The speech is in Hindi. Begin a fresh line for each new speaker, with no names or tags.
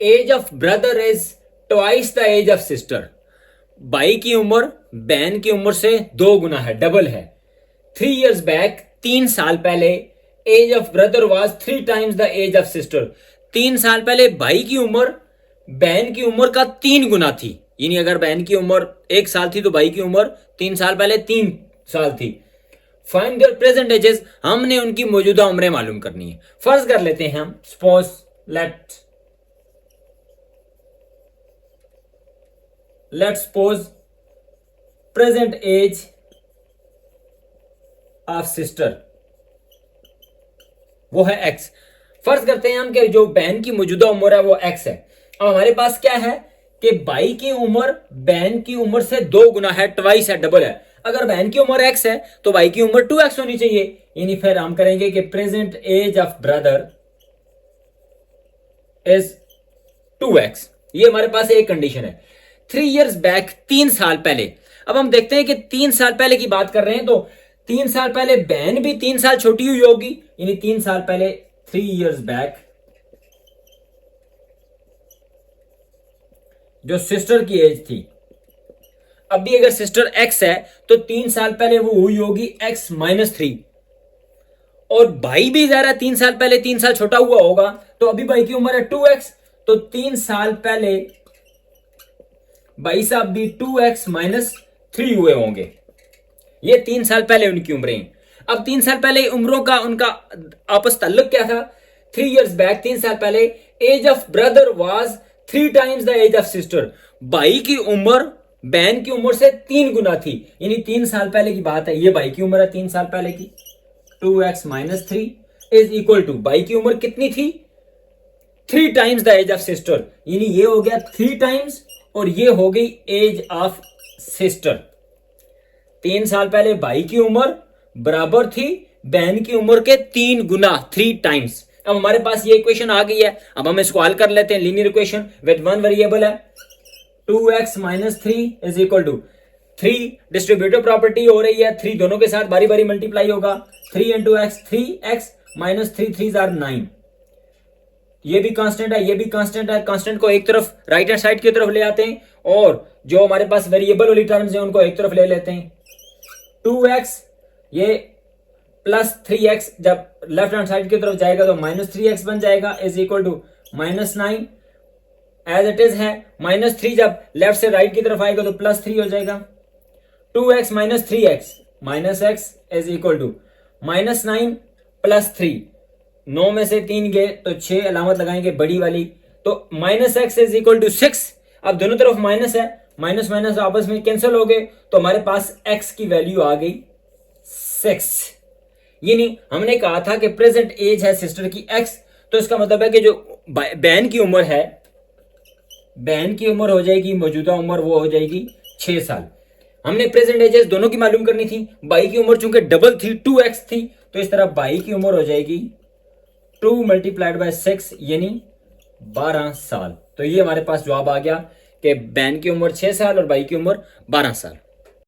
As of brother is twice the age of sister. भाई की उम्र बहन की उम्र से 2 गुना है, डबल है। 3 years बैक, 3 साल पहले, age of brother was 3 times the age of sister. 3 साल पहले भाई की उम्र बहन की उम्र का 3 गुना थी। यानी अगर बहन की उम्र 1 साल थी तो भाई की उम्र 3 साल पहले 3 साल थी। फाइंड देयर प्रेजेंट एजेस, हमने उनकी मौजूदा उम्रें मालूम करनी है। फर्ज कर लेते हैं हम, suppose let's suppose present age of sister वो है एक्स। फर्ज करते हैं हम कि जो बहन की मौजूदा उम्र है वो एक्स है। अब हमारे पास क्या है कि भाई की उम्र बहन की उम्र से 2 गुना है, ट्वाइस है, डबल है। अगर बहन की उम्र एक्स है तो भाई की उम्र 2x होनी चाहिए। यानी फिर हम करेंगे कि present age of brother is 2x। ये हमारे पास एक कंडीशन है। 3 years बैक, 3 साल पहले। अब हम देखते हैं कि 3 साल पहले की बात कर रहे हैं तो 3 साल पहले बहन भी 3 साल छोटी हुई होगी। यानी 3 साल पहले, 3 years बैक, जो सिस्टर की एज थी, अब भी अगर सिस्टर एक्स है तो 3 साल पहले वो हुई होगी x-3। और भाई भी जा रहा है 3 साल पहले 3 साल छोटा हुआ होगा तो अभी भाई की उम्र है 2x। तो 3 साल पहले भाई साहब भी 2x-3 हुए होंगे। ये 3 साल पहले उनकी उम्रें। अब 3 साल पहले उम्रों का उनका आपस ताल्लुक क्या था? 3 years बैक, 3 साल पहले, age of brother was 3 times the age of sister. भाई की उम्र बहन की उम्र से 3 गुना थी। यानी 3 साल पहले की बात है, ये भाई की उम्र है 3 साल पहले की, 2x-3 इज इक्वल टू भाई की उम्र कितनी थी? 3 times the age of sister. यानी ये हो गया 3 times और ये हो गई एज ऑफ सिस्टर। 3 साल पहले भाई की उम्र बराबर थी बहन की उम्र के 3 गुना, 3 times। अब हमारे पास ये इक्वेशन आ गई है। अब हम इसको हल कर लेते हैं। लीनियर इक्वेशन विद 1 वेरिएबल है। 2x-3 is equal to 3, distributive property हो रही है, 3 दोनों के साथ बारी बारी मल्टीप्लाई होगा। 3 into x, 3x minus 3 3s are 9। ये भी कांस्टेंट है, ये भी कांस्टेंट है। कांस्टेंट को एक तरफ राइट हैंड साइड की तरफ ले आते हैं और जो हमारे पास वेरिएबल वाली टर्म्स हैं उनको एक तरफ ले लेते हैं। 2x ये प्लस 3x जब लेफ्ट हैंड साइड की तरफ जाएगा तो -3x बन जाएगा, is equal to -9 as it is है। -3 जब लेफ्ट से राइट की तरफ आएगा तो +3 हो जाएगा। 2x - 3x -x is equal to -9 + 3। 9 में से 3 गए तो 6 अलामत लगाएंगे बड़ी वाली, तो -x इज इक्वल टू 6। अब दोनों तरफ माइनस है, माइनस माइनस आपस में कैंसिल हो गए तो हमारे पास x की वैल्यू आ गई 6। यानी हमने कहा था कि प्रेजेंट एज है सिस्टर की x, तो इसका मतलब है कि जो बहन की उम्र है, बहन की उम्र हो जाएगी, मौजूदा उम्र वो हो जाएगी 6 साल। हमने प्रेजेंट एजेस दोनों की मालूम करनी थी। भाई की उम्र चूंकि डबल थी, 2x थी, तो इस तरह भाई की उम्र हो जाएगी 2 × 6 यानी 12 साल। तो ये हमारे पास जवाब आ गया कि बहन की उम्र 6 साल और भाई की उम्र 12 साल।